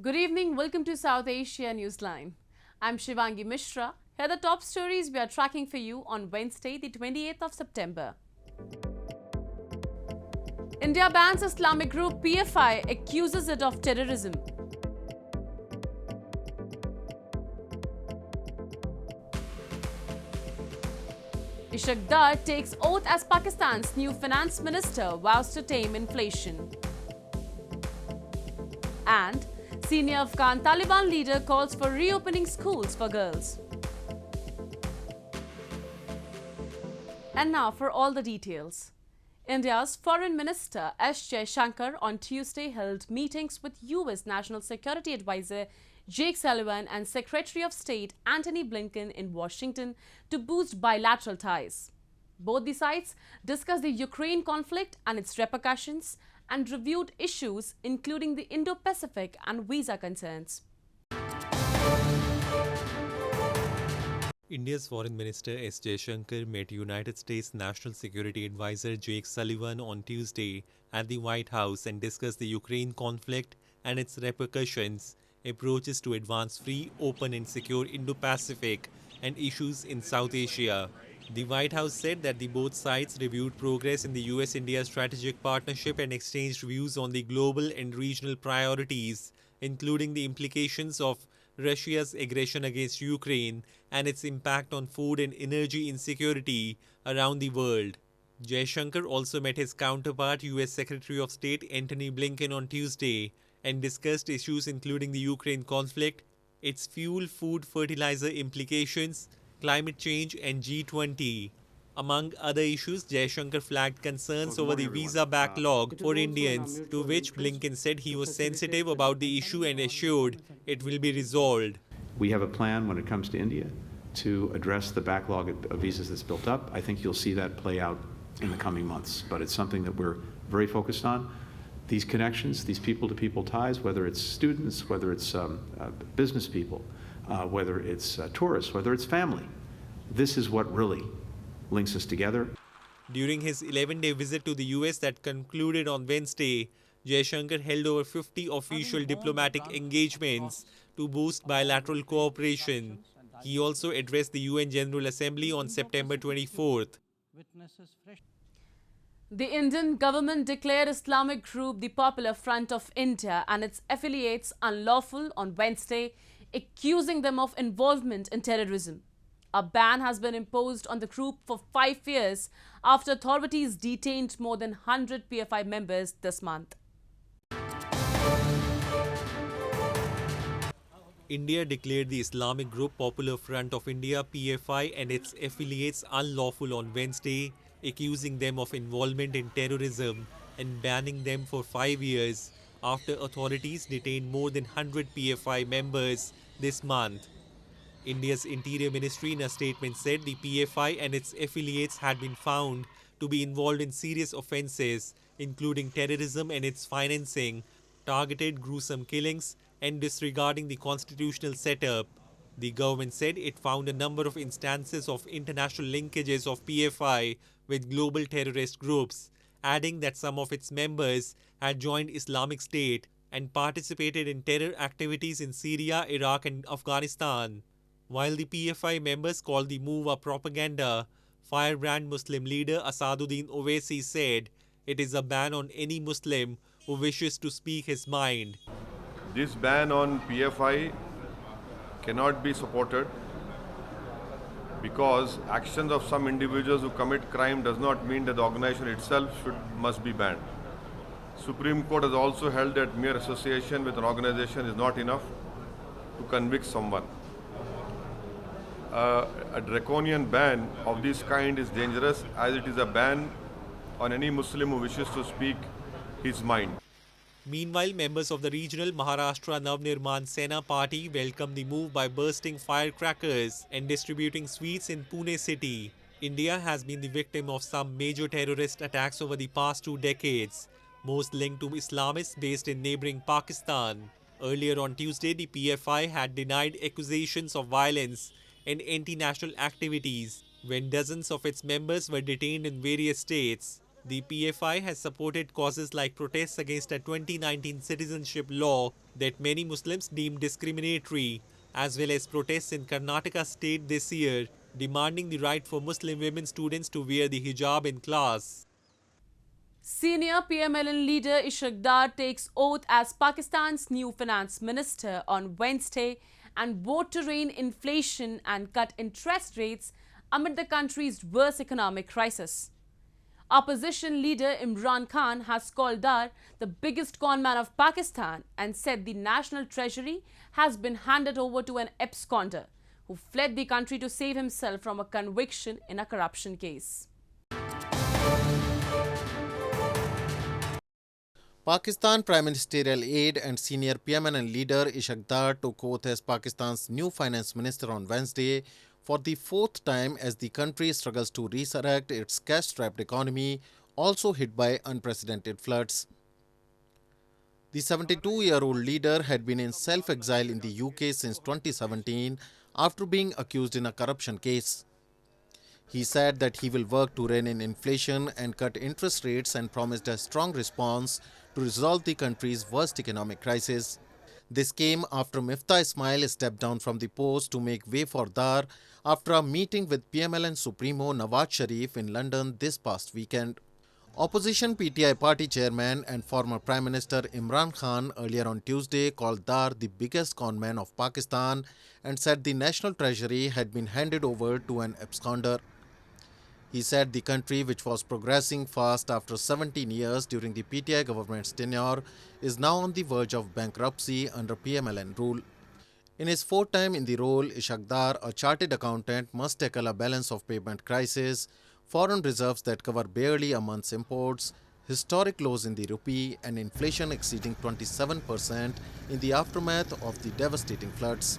Good evening, welcome to South Asia Newsline. I'm Shivangi Mishra. Here are the top stories we are tracking for you on Wednesday, the 28th of September. India bans Islamic group PFI, accuses it of terrorism. Ishaq Dar takes oath as Pakistan's new finance minister, vows to tame inflation. And senior Afghan Taliban leader calls for reopening schools for girls. And now for all the details. India's Foreign Minister S. Jaishankar on Tuesday held meetings with US National Security Advisor Jake Sullivan and Secretary of State Antony Blinken in Washington to boost bilateral ties. Both the sides discussed the Ukraine conflict and its repercussions and reviewed issues including the Indo-Pacific and visa concerns. India's Foreign Minister S. Jaishankar met United States National Security Advisor Jake Sullivan on Tuesday at the White House and discussed the Ukraine conflict and its repercussions, approaches to advance free, open and secure Indo-Pacific and issues in South Asia. The White House said that the both sides reviewed progress in the US-India strategic partnership and exchanged views on the global and regional priorities, including the implications of Russia's aggression against Ukraine and its impact on food and energy insecurity around the world. Jaishankar also met his counterpart, US Secretary of State Antony Blinken on Tuesday and discussed issues including the Ukraine conflict, its fuel, food, fertilizer implications, climate change and G20. Among other issues, Jaishankar flagged concerns over the visa backlog for Indians, to which Blinken said he was sensitive about the issue and assured it will be resolved. We have a plan when it comes to India to address the backlog of visas that's built up. I think you'll see that play out in the coming months, but it's something that we're very focused on. These connections, these people-to-people ties, whether it's students, whether it's business people, whether it's tourists, whether it's family, this is what really links us together. During his 11-day visit to the US that concluded on Wednesday, Jaishankar held over 50 official diplomatic engagements to boost bilateral cooperation. He also addressed the UN General Assembly on September 24th. The Indian government declared Islamic group the Popular Front of India and its affiliates unlawful on Wednesday, accusing them of involvement in terrorism. A ban has been imposed on the group for 5 years after authorities detained more than 100 PFI members this month. India declared the Islamic group Popular Front of India (PFI) and its affiliates unlawful on Wednesday, accusing them of involvement in terrorism and banning them for 5 years after authorities detained more than 100 PFI members this month. India's Interior Ministry in a statement said the PFI and its affiliates had been found to be involved in serious offences, including terrorism and its financing, targeted gruesome killings, and disregarding the constitutional setup. The government said it found a number of instances of international linkages of PFI with global terrorist groups, adding that some of its members had joined Islamic State and participated in terror activities in Syria, Iraq, and Afghanistan. While the PFI members called the move a propaganda, firebrand Muslim leader Asaduddin Owaisi said it is a ban on any Muslim who wishes to speak his mind. This ban on PFI cannot be supported because actions of some individuals who commit crime does not mean that the organization itself must be banned. Supreme Court has also held that mere association with an organization is not enough to convict someone. A draconian ban of this kind is dangerous as it is a ban on any Muslim who wishes to speak his mind. Meanwhile, members of the regional Maharashtra Navnirman Sena party welcomed the move by bursting firecrackers and distributing sweets in Pune city. India has been the victim of some major terrorist attacks over the past 2 decades, most linked to Islamists based in neighboring Pakistan. Earlier on Tuesday, the PFI had denied accusations of violence and anti-national activities when dozens of its members were detained in various states. The PFI has supported causes like protests against a 2019 citizenship law that many Muslims deem discriminatory, as well as protests in Karnataka state this year demanding the right for Muslim women students to wear the hijab in class. Senior PMLN leader Ishaq Dar takes oath as Pakistan's new finance minister on Wednesday and vowed to rein inflation and cut interest rates amid the country's worst economic crisis. Opposition leader Imran Khan has called Dar the biggest conman of Pakistan and said the national treasury has been handed over to an absconder who fled the country to save himself from a conviction in a corruption case. Pakistan Prime Ministerial aide and senior PMLN leader Ishaq Dar took oath as Pakistan's new finance minister on Wednesday for the fourth time as the country struggles to resurrect its cash-strapped economy, also hit by unprecedented floods. The 72-year-old leader had been in self-exile in the UK since 2017 after being accused in a corruption case. He said that he will work to rein in inflation and cut interest rates and promised a strong response to resolve the country's worst economic crisis. This came after Miftah Ismail stepped down from the post to make way for Dar after a meeting with PMLN Supremo Nawaz Sharif in London this past weekend. Opposition PTI party chairman and former Prime Minister Imran Khan earlier on Tuesday called Dar the biggest conman of Pakistan and said the national treasury had been handed over to an absconder. He said the country, which was progressing fast after 17 years during the PTI government's tenure, is now on the verge of bankruptcy under PMLN rule. In his fourth time in the role, Ishaq Dar, a chartered accountant, must tackle a balance of payment crisis, foreign reserves that cover barely a month's imports, historic lows in the rupee, and inflation exceeding 27% in the aftermath of the devastating floods.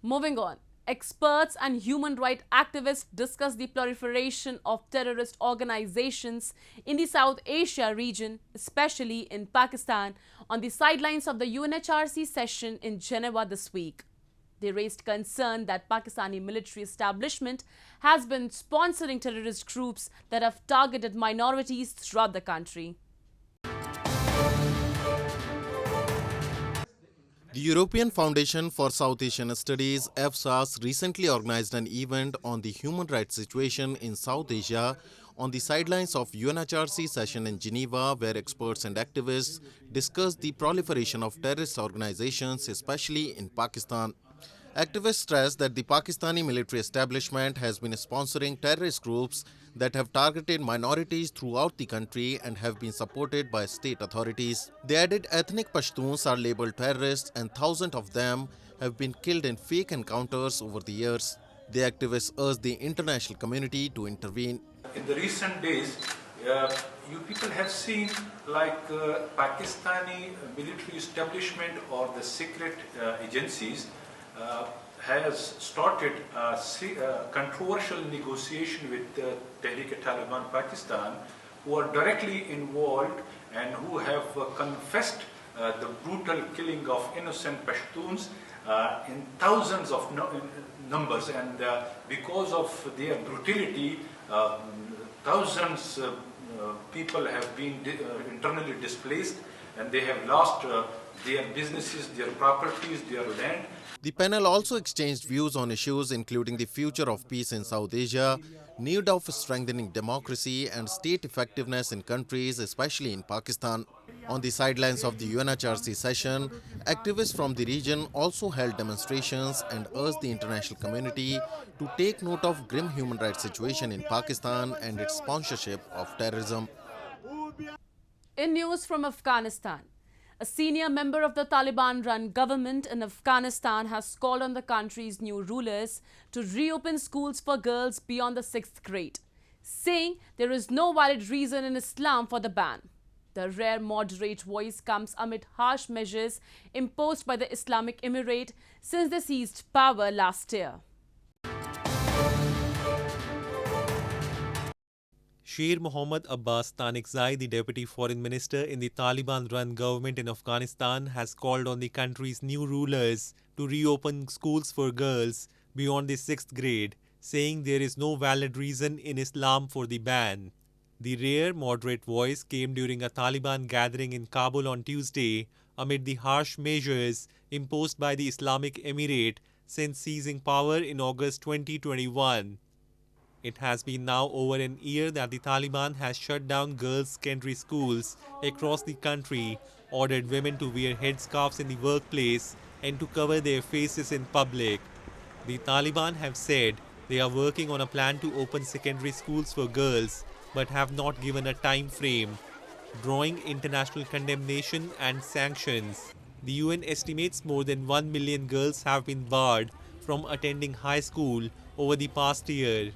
Moving on. Experts and human rights activists discuss the proliferation of terrorist organizations in the South Asia region, especially in Pakistan, on the sidelines of the UNHRC session in Geneva this week. They raised concern that Pakistani military establishment has been sponsoring terrorist groups that have targeted minorities throughout the country. The European Foundation for South Asian Studies, EFSAS, recently organized an event on the human rights situation in South Asia on the sidelines of UNHRC session in Geneva, where experts and activists discussed the proliferation of terrorist organizations, especially in Pakistan. Activists stressed that the Pakistani military establishment has been sponsoring terrorist groups that have targeted minorities throughout the country and have been supported by state authorities. They added ethnic Pashtuns are labeled terrorists and thousands of them have been killed in fake encounters over the years. The activists urged the international community to intervene. In the recent days, you people have seen like Pakistani military establishment or the secret agencies has started a controversial negotiation with Taliban Pakistan, who are directly involved and who have confessed the brutal killing of innocent Pashtuns in thousands of numbers, and because of their brutality, thousands people have been internally displaced and they have lost their businesses, their properties, their land. The panel also exchanged views on issues including the future of peace in South Asia, need of strengthening democracy and state effectiveness in countries, especially in Pakistan. On the sidelines of the UNHRC session, activists from the region also held demonstrations and urged the international community to take note of grim human rights situation in Pakistan and its sponsorship of terrorism. In news from Afghanistan, a senior member of the Taliban-run government in Afghanistan has called on the country's new rulers to reopen schools for girls beyond the 6th grade, saying there is no valid reason in Islam for the ban. The rare moderate voice comes amid harsh measures imposed by the Islamic Emirate since they seized power last year. Sher Mohammad Abbas Tanikzai, the Deputy Foreign Minister in the Taliban-run government in Afghanistan, has called on the country's new rulers to reopen schools for girls beyond the 6th grade, saying there is no valid reason in Islam for the ban. The rare moderate voice came during a Taliban gathering in Kabul on Tuesday amid the harsh measures imposed by the Islamic Emirate since seizing power in August 2021. It has been now over an year that the Taliban has shut down girls' secondary schools across the country, ordered women to wear headscarves in the workplace, and to cover their faces in public. The Taliban have said they are working on a plan to open secondary schools for girls, but have not given a time frame, drawing international condemnation and sanctions. The UN estimates more than 1 million girls have been barred from attending high school over the past year.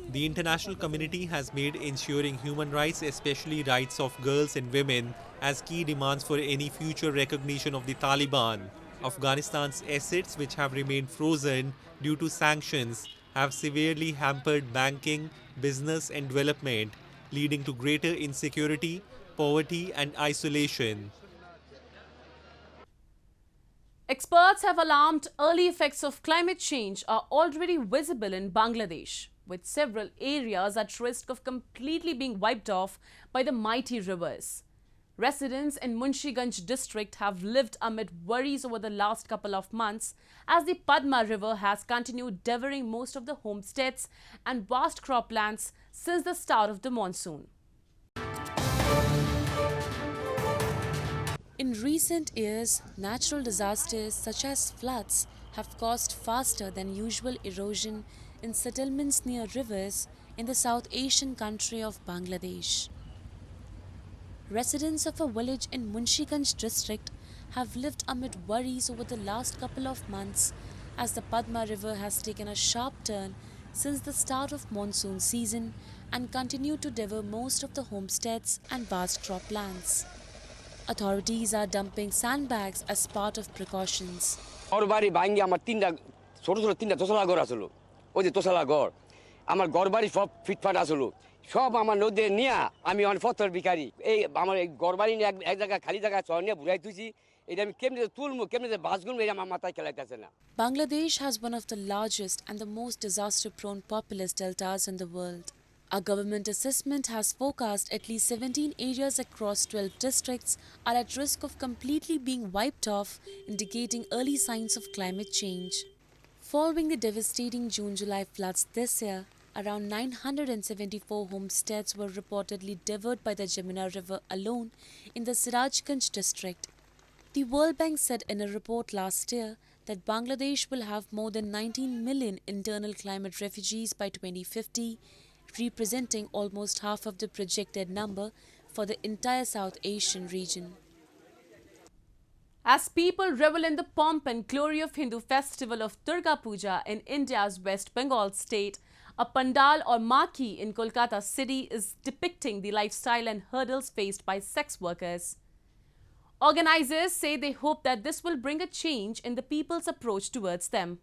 The international community has made ensuring human rights, especially rights of girls and women, as key demands for any future recognition of the Taliban. Afghanistan's assets, which have remained frozen due to sanctions, have severely hampered banking, business and development, leading to greater insecurity, poverty and isolation. Experts have alarmed early effects of climate change are already visible in Bangladesh, with several areas at risk of completely being wiped off by the mighty rivers. Residents in Munshiganj district have lived amid worries over the last couple of months as the Padma river has continued devouring most of the homesteads and vast croplands since the start of the monsoon. In recent years, natural disasters such as floods have caused faster than usual erosion in settlements near rivers in the South Asian country of Bangladesh. Residents of a village in Munshiganj district have lived amid worries over the last couple of months as the Padma river has taken a sharp turn since the start of monsoon season and continued to devour most of the homesteads and vast croplands. Authorities are dumping sandbags as part of precautions. আমার ঘরবাড়ি সব ফিটফাট আসলো সব আমার নদী নিয়া আমি অন ফতর ভিখারি এই আমার এই ঘরবাড়ি নিয়ে এক জায়গা খালি জায়গা চর নিয়ে বুড়াই তুইছি এটা আমি কেমনে তুলমু কেমনে বাসগুন এটা আমার মাথায় খেলাইতেছে না Bangladesh has one of the largest and the most disaster-prone populous deltas in the world. A government assessment has forecast at least 17 areas across 12 districts are at risk of completely being wiped off, indicating early signs of climate change. Following the devastating June-July floods this year, around 974 homesteads were reportedly devoured by the Jamuna River alone in the Sirajganj district. The World Bank said in a report last year that Bangladesh will have more than 19 million internal climate refugees by 2050, representing almost half of the projected number for the entire South Asian region. As people revel in the pomp and glory of Hindu festival of Durga Puja in India's West Bengal state, a pandal or marquee in Kolkata city is depicting the lifestyle and hurdles faced by sex workers. Organizers say they hope that this will bring a change in the people's approach towards them.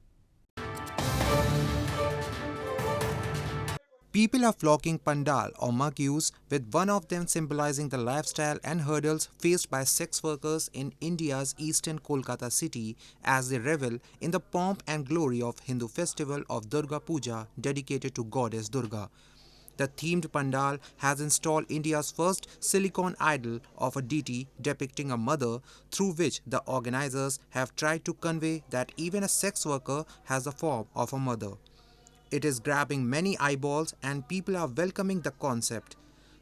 People are flocking pandal or marquees, with one of them symbolizing the lifestyle and hurdles faced by sex workers in India's eastern Kolkata city as they revel in the pomp and glory of Hindu festival of Durga Puja dedicated to goddess Durga. The themed pandal has installed India's first silicon idol of a deity depicting a mother, through which the organizers have tried to convey that even a sex worker has the form of a mother. It is grabbing many eyeballs and people are welcoming the concept.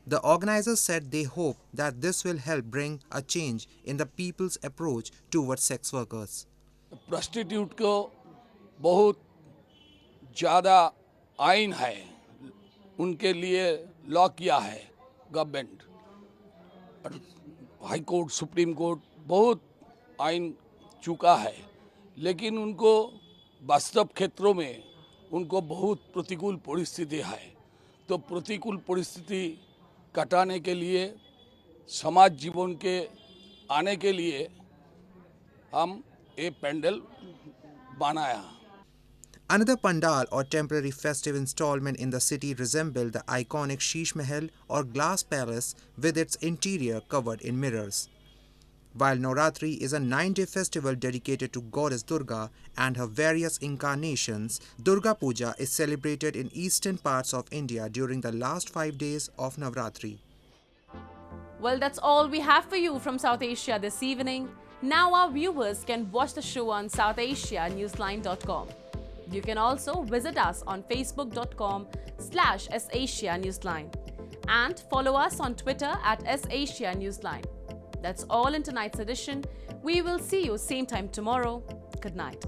The organizers said they hope that this will help bring a change in the people's approach towards sex workers. Prostitute को बहुत ज़्यादा आइन है, उनके लिए law किया है government, high court, supreme court बहुत आइन चुका है, लेकिन उनको वास्तव क्षेत्रों में उनको बहुत प्रतिकूल परिस्थिति है. तो प्रतिकूल परिस्थिति कटाने के लिए समाज जीवन के आने के लिए हम ये पेंडल बनाया. Another pandal or temporary festive installment in the city resembled the iconic Sheesh Mahal or glass palace with its interior covered in mirrors. While Navratri is a 9-day festival dedicated to goddess Durga and her various incarnations, Durga Puja is celebrated in eastern parts of India during the last 5 days of Navratri. Well, that's all we have for you from South Asia this evening. Now our viewers can watch the show on SouthAsiaNewsline.com. You can also visit us on Facebook.com/SAsiaNewsline and follow us on Twitter at @SAsiaNewsline. That's all in tonight's edition. We will see you same time tomorrow. Good night.